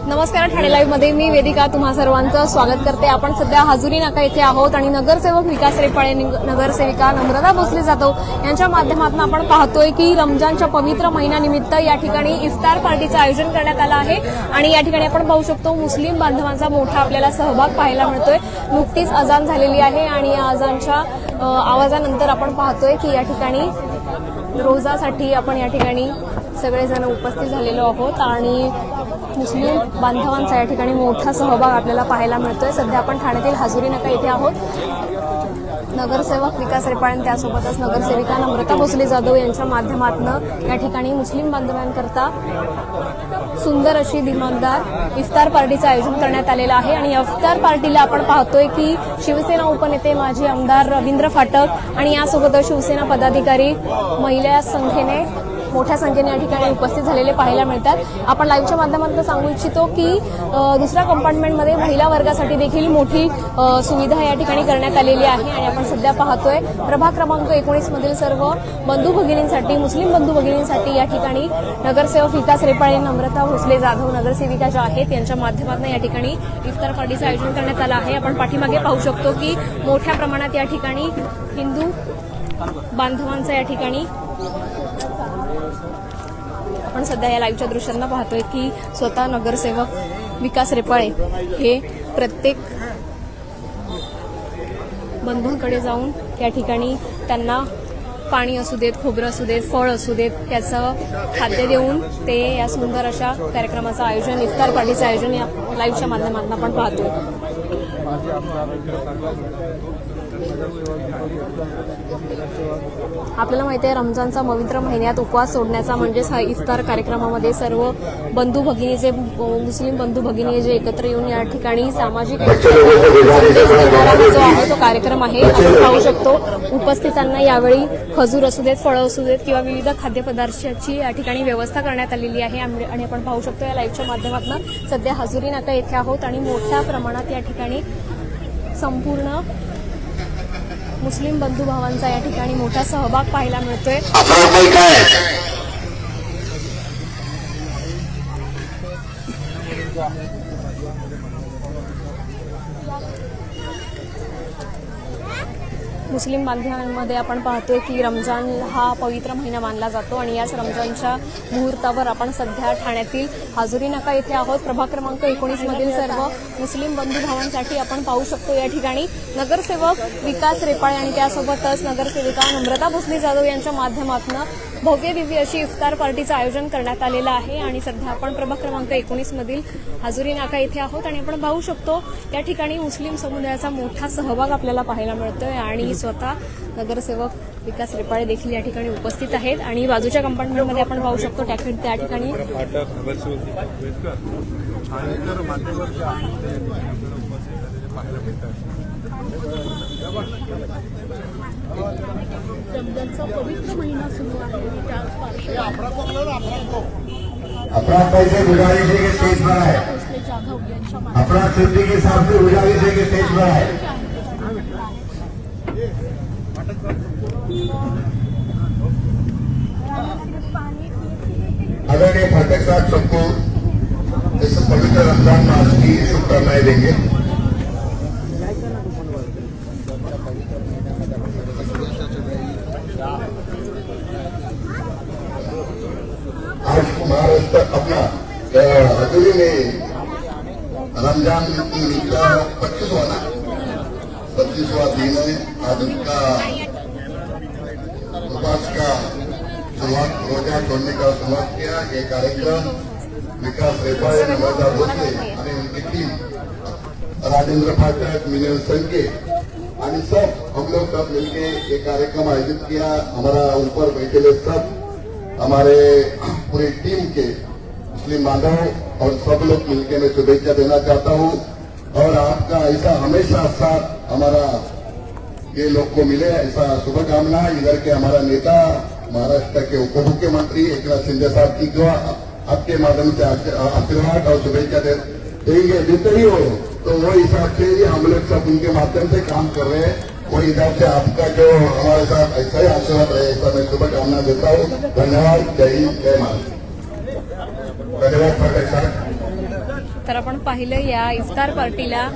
नमस्कार, ठाणे लाईव्ह मध्ये मी वेदिका तुम्हा सर्वांचं स्वागत करते। आपण सध्या हजुरी नाका येथे आहोत आणि नगरसेवक विकास रेपाळे, नगरसेविका नम्रता भोसले जाधव यांच्या माध्यमातून आपण पाहतोय की रमजानच्या पवित्र महिन्यानिमित्त या ठिकाणी इफ्तार पार्टीचं आयोजन करण्यात आलं आहे आणि या ठिकाणी आपण पाहू शकतो मुस्लिम बांधवांचा मोठा आपल्याला सहभाग पाहायला मिळतोय। नुकतीच अजान झालेली आहे आणि या अजानच्या आवाजानंतर आपण पाहतोय की या ठिकाणी रोजासाठी आपण या ठिकाणी सगळेजण उपस्थित झालेलो आहोत आणि मुस्लिम बांधवांचा या ठिकाणी मोठा सहभाग आपल्याला पाहायला मिळतोय। सध्या आपण ठाण्यातील हजुरी नाका येथे आहोत। नगरसेवक विकास रेपाळे त्यासोबतच नगरसेविका नम्रता भोसले जाधव यांच्या माध्यमातून या ठिकाणी मुस्लिम बांधवांकरता सुंदर अशी दिमागदार इफ्तार पार्टीचं आयोजन करण्यात आलेलं आहे आणि इफ्तार पार्टीला आपण पाहतोय की शिवसेना उपनेते माजी आमदार रवींद्र फाटक आणि यासोबतच शिवसेना पदाधिकारी महिला संख्येने मोठ्या संख्येने या ठिकाणी उपस्थित झालेले पाहायला मिळतात। आपण लाईव्हच्या माध्यमातून सांगू इच्छितो की दुसऱ्या कंपार्टमेंटमध्ये महिला वर्गासाठी देखील मोठी सुविधा या ठिकाणी करण्यात आलेली आहे आणि आपण सध्या पाहतोय प्रभाग क्रमांक 19 मधील सर्व बंधू भगिनींसाठी, मुस्लिम बंधू भगिनींसाठी या ठिकाणी नगरसेवक विकास रेपाळे, नम्रता भोसले जाधव नगरसेविका ज्या आहेत यांच्या माध्यमातून या ठिकाणी इफ्तार पार्टीचं आयोजन करण्यात आलं आहे। आपण पाठीमागे पाहू शकतो की मोठ्या प्रमाणात या ठिकाणी हिंदू बांधवांचा या ठिकाणी आपण सध्या या लाईव्हच्या दृश्यांना पाहतोय की स्वतः नगरसेवक विकास रेपाळे हे प्रत्येक बंधूंकडे जाऊन या ठिकाणी त्यांना पाणी असू देत, खोबरं असू देत, फळ असू देत याचं खाद्य देऊन ते या सुंदर अशा कार्यक्रमाचं आयोजन, इफ्तार पार्टीचं आयोजन या लाईव्हच्या माध्यमातून आपण पाहतोय। आपल्याला माहिती आहे रमजानचा पवित्र महिन्यात उपवास सोडण्याचा म्हणजेच हा इफ्तार कार्यक्रमामध्ये सर्व बंधू भगिनी जे मुस्लिम बंधू भगिनी जे एकत्र येऊन या ठिकाणी सामाजिक जो आहे तो कार्यक्रम आहे। आपण पाहू शकतो उपस्थितांना यावेळी खजूर असू देत, फळं असू देत किंवा विविध खाद्यपदार्थाची या ठिकाणी व्यवस्था करण्यात आलेली आहे आणि आपण पाहू शकतो या लाईव्हच्या माध्यमातून सध्या हजुरी नाका येथे आहोत आणि मोठ्या प्रमाणात या ठिकाणी संपूर्ण मुस्लिम बंधू भावांचा या ठिकाणी मोठा सहभाग पाहायला मिळतोय। मुस्लिम बांधवांमध्ये आपण पाहतोय की रमजान हा पवित्र महिना मानला जातो आणि याच रमजानच्या मुहूर्तावर आपण सध्या ठाण्यातील हजुरी नाका येथे आहोत। प्रभाग क्रमांक 19 मधील सर्व मुस्लिम बंधू भावांसाठी आपण पाहू शकतो या ठिकाणी नगरसेवक विकास रेपाळे आणि त्यासोबतच नगरसेविका नम्रता भोसले जाधव यांच्या माध्यमातून भव्य दिव्य अशी इफ्तार पार्टीचं आयोजन करण्यात आलेलं आहे आणि सध्या आपण प्रभाग क्रमांक 19 मधील हजुरी नाका येथे आहोत आणि आपण पाहू शकतो त्या ठिकाणी मुस्लिम समुदायाचा मोठा सहभाग आपल्याला पाहायला मिळतोय आणि स्वतः नगरसेवक विकास रेपाळे देखील या ठिकाणी उपस्थित आहेत आणि बाजूच्या कंपार्टमेंटमध्ये आपण पाहू शकतो त्या ठिकाणी रमजानचा पवित्र महिना सुरू आहे अपना पैसे गुजारिश है कि स्टेज पर है, अपना छुट्टी के हिसाब से गुजारिश है कि स्टेज पर है। आदरणीय फाटक साहब सबको इस पवित्र रमजान मास की शुभकामनाएं देंगे। आज महाराष्ट्र अपना हजुरी में रमजान का 25वां दिन है। आज उसका उपवास का शुरुआत, रोजा छोड़ने का शुरुआत किया। ये कार्यक्रम विकास रेपाळे, नम्रता भोसले आणि उनकी टीम, राजेंद्र फाटक, मिनल संके आणि सब हम लोग सब मिलके ये कार्यक्रम आयोजित किया। हमारा ऊपर बैठे सब हमारे पूरी टीम के मुस्लिम बांधव और सब लोग मिलकर मैं शुभेच्छा देना चाहता हूं और आपका ऐसा हमेशा साथ हमारा ये लोग को मिले, ऐसा शुभकामना। इधर के हमारा नेता महाराष्ट्र के उप मुख्यमंत्री एकनाथ शिंदे साहब की जो आपके माध्यम से आशीर्वाद और शुभेच्छा देंगे देते ही हो, तो वो हिसाब से ही हम लोग सब उनके माध्यम से काम कर रहे हैं। वो इधर से आपका जो हमारे साथ ऐसा ही आशीर्वाद रहे, ऐसा मैं शुभकामना देता हूँ। धन्यवाद। जय हिंद, जय भारत। धन्यवाद फाटक साहब। तर आपण पाहिलं या इफ्तार पार्टीला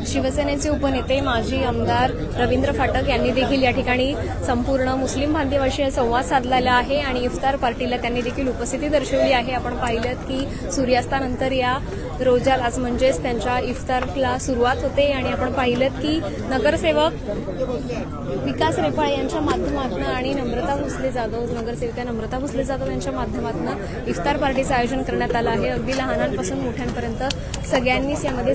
शिवसेनेचे उपनेते माजी आमदार रवींद्र फाटक यांनी देखील या ठिकाणी संपूर्ण मुस्लिम बांधवांशी संवाद साधलेला आहे आणि इफ्तार पार्टीला त्यांनी देखील उपस्थिती दर्शवली आहे. आपण पाहिलं की सूर्यास्तानंतर या रोजालाच म्हणजेच त्यांच्या इफ्तारला सुरुवात होते आणि आपण पाहिलं की नगरसेवक विकास रेपाळे यांच्या माध्यमातून आणि नगरसेविका नम्रता भोसले जाधव यांच्या माध्यमातून इफ्तार पार्टीचं आयोजन करण्यात आलं आहे. अगदी लहानांपासून मोठ्यांपर्यंत सगळ्यांनीच यामध्ये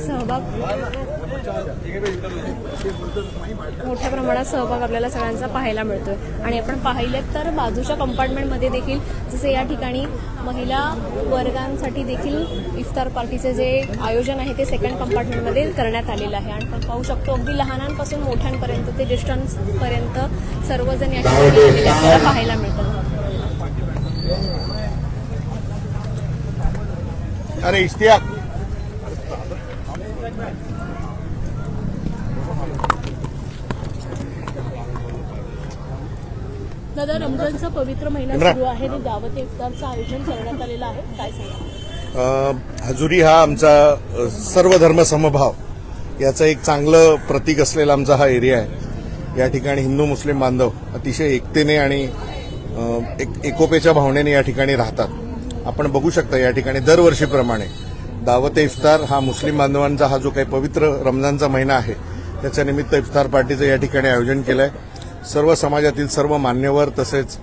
मोठ्या प्रमाणात सहभाग आपल्याला सगळ्यांचा पाहायला मिळतोय. आणि आपण पाहिलेत तर बाजूच्या कंपार्टमेंटमध्ये देखील जसे या ठिकाणी महिला वर्गांसाठी देखील इफ्तार पार्टीचे जे आयोजन आहे ते सेकंड कंपार्टमेंटमध्ये करण्यात आलेलं आहे. आणि आपण पाहू शकतो अगदी लहानांपासून मोठ्यांपर्यंत ते ज्येष्ठांपर्यंत सर्वजण या ठिकाणी आपल्याला पाहायला मिळतात. अरे इश्तियाक दादा, रमजानचा पवित्र महिना सुरू आहे आणि दावत इफ्तारचं आयोजन करण्यात आलेलं आहे, काय सांगा? हजुरी हा आमचा सर्व धर्म समभाव याचं एक चांगलं प्रतीक असलेला आमचा हा एरिया आहे. या ठिकाणी हिंदू मुस्लिम बांधव अतिशय एकतेने आणि एकोप्याच्या भावनेने या ठिकाणी राहतात. आपण बघू शकता या ठिकाणी दरवर्षीप्रमाणे दावत इफ्तार हा मुस्लिम बांधवांचा हा जो काही पवित्र रमजानचा महिना आहे त्याच्या निमित्त इफ्तार पार्टीचं या ठिकाणी आयोजन केलं आहे. सर्व समाजातील सर्व मान्यवर तसेच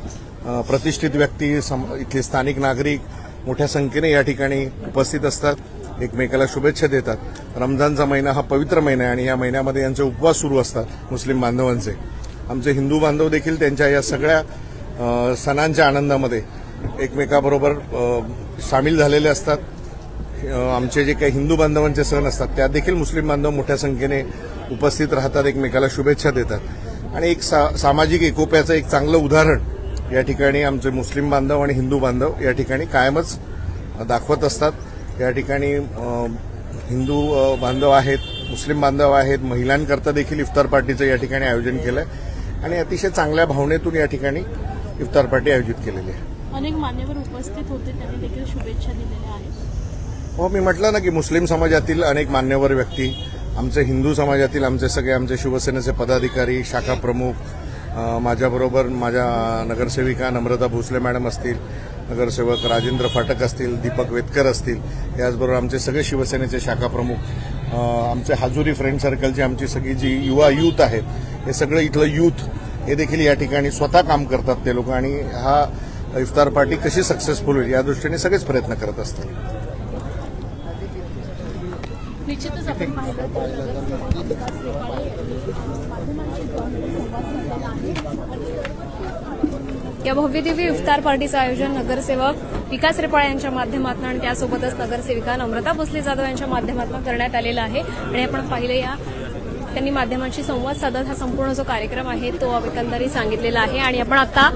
प्रतिष्ठित व्यक्ती इथले स्थानिक नागरिक मोठ्या संख्येने या ठिकाणी उपस्थित असतात, एकमेकाला शुभेच्छा देतात. रमजानचा महिना हा पवित्र महिना आहे आणि या महिन्यामध्ये यांचे उपवास सुरू असतात मुस्लिम बांधवांचे. आमचे हिंदू बांधव देखील त्यांच्या या सगळ्या सणांच्या आनंदामध्ये एकमेकाबरोबर सामील झालेले असतात. आमचे जे काही हिंदू बांधवांचे सण असतात त्यात देखील मुस्लिम बांधव मोठ्या संख्येने उपस्थित राहतात, एकमेकाला शुभेच्छा देतात. आणि एक सामाजिक एकोप्याचं एक चांगलं उदाहरण या ठिकाणी आमचे मुस्लिम बांधव आणि हिंदू बांधव या ठिकाणी कायमच दाखवत असतात. या ठिकाणी हिंदू बांधव आहेत, मुस्लिम बांधव आहेत, महिलांकरता देखील इफ्तार पार्टीचं या ठिकाणी आयोजन केलंय आणि अतिशय चांगल्या भावनेतून या ठिकाणी इफ्तार पार्टी आयोजित केलेली आहे. अनेक मान्यवर उपस्थित होते, त्यांनी देखील शुभेच्छा दिलेल्या आहेत. हो, मी म्हटलं ना की मुस्लिम समाजातील अनेक मान्यवर व्यक्ती, आमचे हिंदू समाजातील आमचे शिवसेनेचे पदाधिकारी, शाखा प्रमुख, माझ्याबरोबर माझ्या नगरसेविका नम्रता भोसले मॅडम असतील, नगरसेवक राजेंद्र फाटक असतील, दीपक वेतकर असतील, याचबरोबर आमचे सगळे शिवसेनेचे शाखा प्रमुख, आमचे हजुरी फ्रेंड सर्कलची आमची सगळी जी युवा यूथ आहेत, हे सगळं इथलं यूथ हे देखील या ठिकाणी स्वतः काम करतात ते लोक आणि हा इफ्तार पार्टी कशी सक्सेसफुल होईल या दृष्टीने सगळेच प्रयत्न करत असतात. निश्चितच आपण पाहिलं तर नगरसेवक विकास रेपाळे यांनी माध्यमांशी संवाद साधलेला आहे. या भव्यदिव्य इफ्तार पार्टीचं आयोजन नगरसेवक विकास रेपाळे यांच्या माध्यमातून आणि त्यासोबतच नगरसेविका नम्रता भोसले जाधव यांच्या माध्यमातून करण्यात आलेला आहे. आणि आपण पाहिलं त्यांनी माध्यमांशी संवाद साधत हा संपूर्ण जो कार्यक्रम आहे तो एकंदरीत सांगितलेला आहे. आणि आपण आता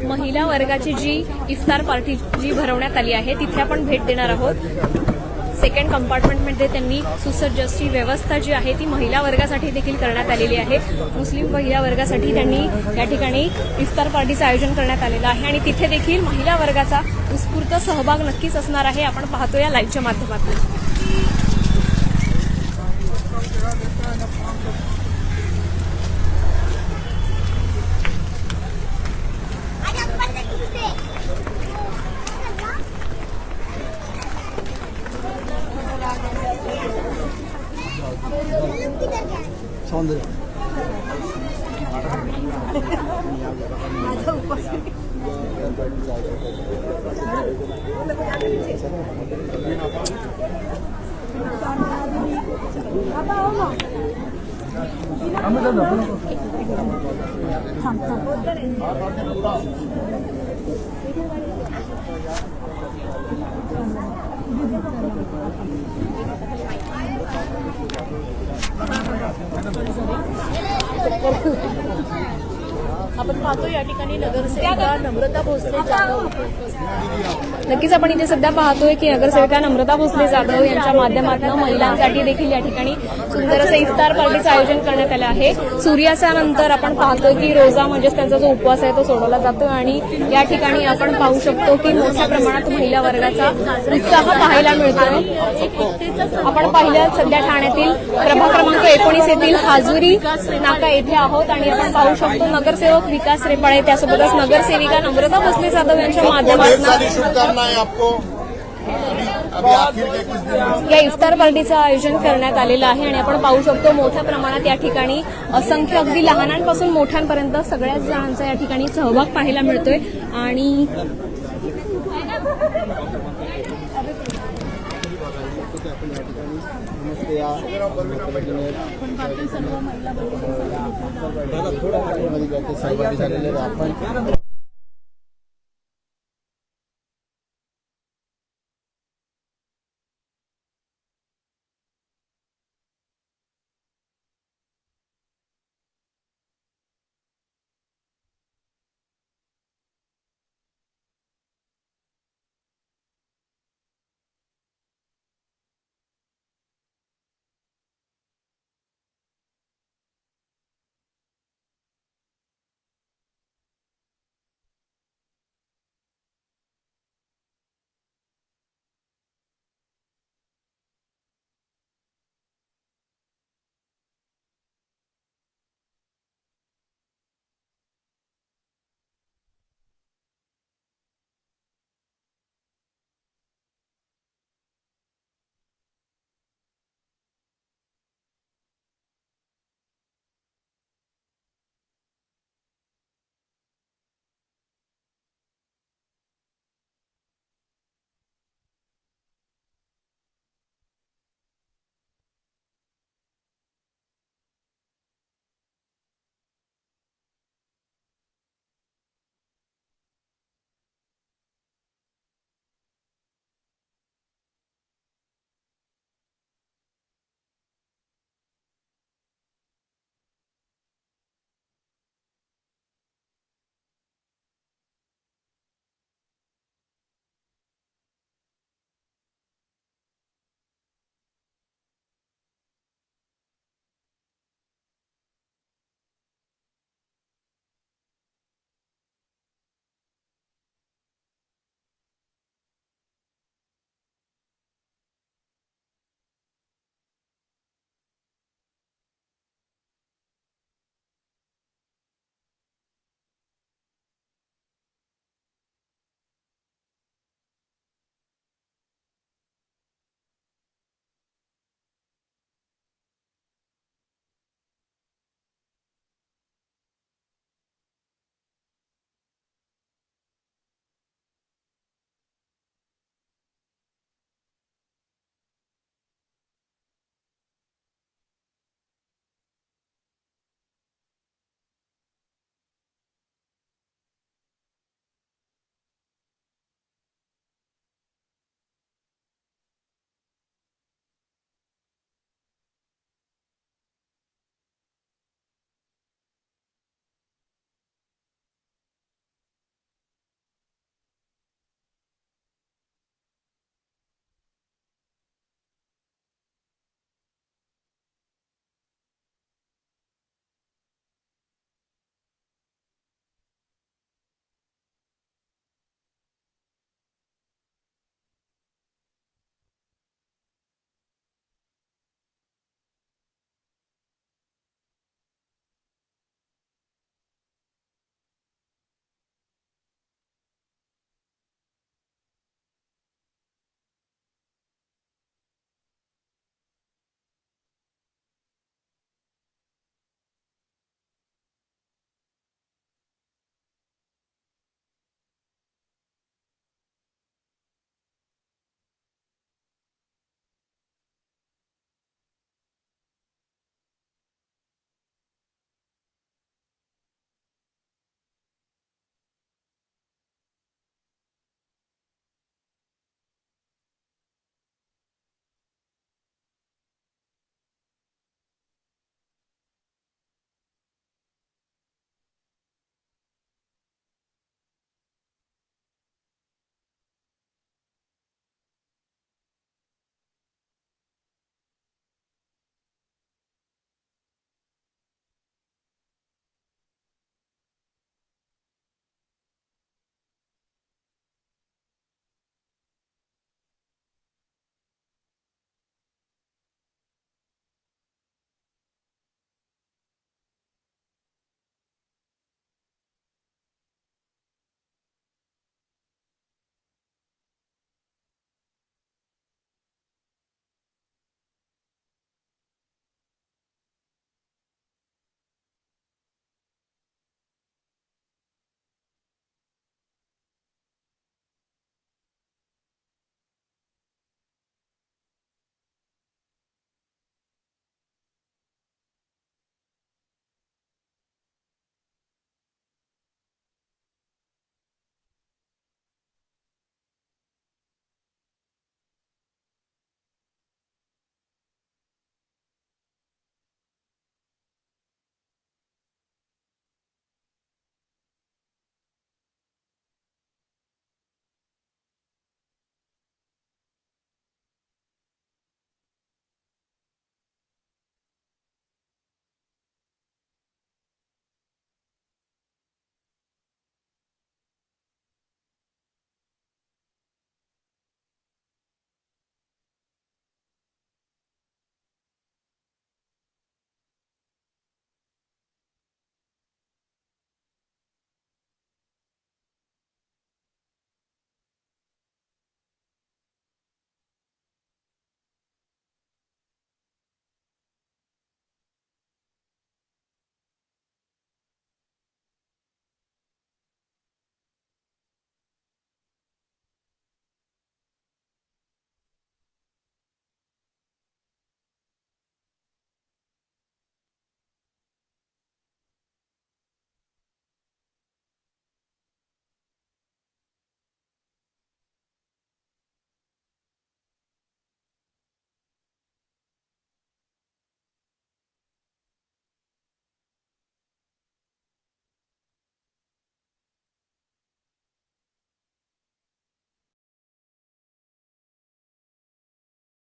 महिला वर्गाची जी इफ्तार पार्टी जी भरवण्यात आली आहे तिथे आपण भेट देणार आहोत. सेकंड कंपार्टमेंटमध्ये त्यांनी सुसज्ज अशी व्यवस्था जी आहे ती महिला वर्गासाठी देखील करण्यात आलेली आहे. मुस्लिम महिला वर्गासाठी त्यांनी या ठिकाणी इफ्तार पार्टीचं आयोजन करण्यात आलेलं आहे आणि तिथे देखील महिला वर्गाचा उत्स्फूर्त सहभाग नक्कीच असणार आहे. आपण पाहतो या लाईव्हच्या माध्यमातून. सौंदर्य आपण पाहतो या ठिकाणी नगरसेविका नम्रता भोसले जाधव नक्कीच आपण इथे सध्या पाहतोय की नगरसेविका नम्रता भोसले जाधव यांच्या माध्यमातून महिलांसाठी देखील या ठिकाणी सुंदर असं इफ्तार पार्टीचं आयोजन करण्यात आलं आहे. सूर्यास्तानंतर आपण पाहतोय की रोजा म्हणजेच त्यांचा जो उपवास आहे तो सोडवला जातो आणि या ठिकाणी आपण पाहू शकतो की मोठ्या प्रमाणात महिला वर्गाचा उत्साह पाहायला मिळतोय. आपण पाहिलं सध्या ठाण्यातील प्रभाग क्रमांक 19 येथील हाजुरी नाका येथे आहोत आणि आपण पाहू शकतो नगरसेवक विकास रेपाळे त्यासोबतच नगरसेविका नम्रता भोसले जाधव यांच्या माध्यमातून या इफ्तार पार्टीचं आयोजन करण्यात आलेलं आहे आणि आपण पाहू शकतो मोठ्या प्रमाणात या ठिकाणी असंख्य अगदी लहानांपासून मोठ्यांपर्यंत सगळ्याच जणांचा या ठिकाणी सहभाग पाहायला मिळतोय आणि सहभागी झालेले आपण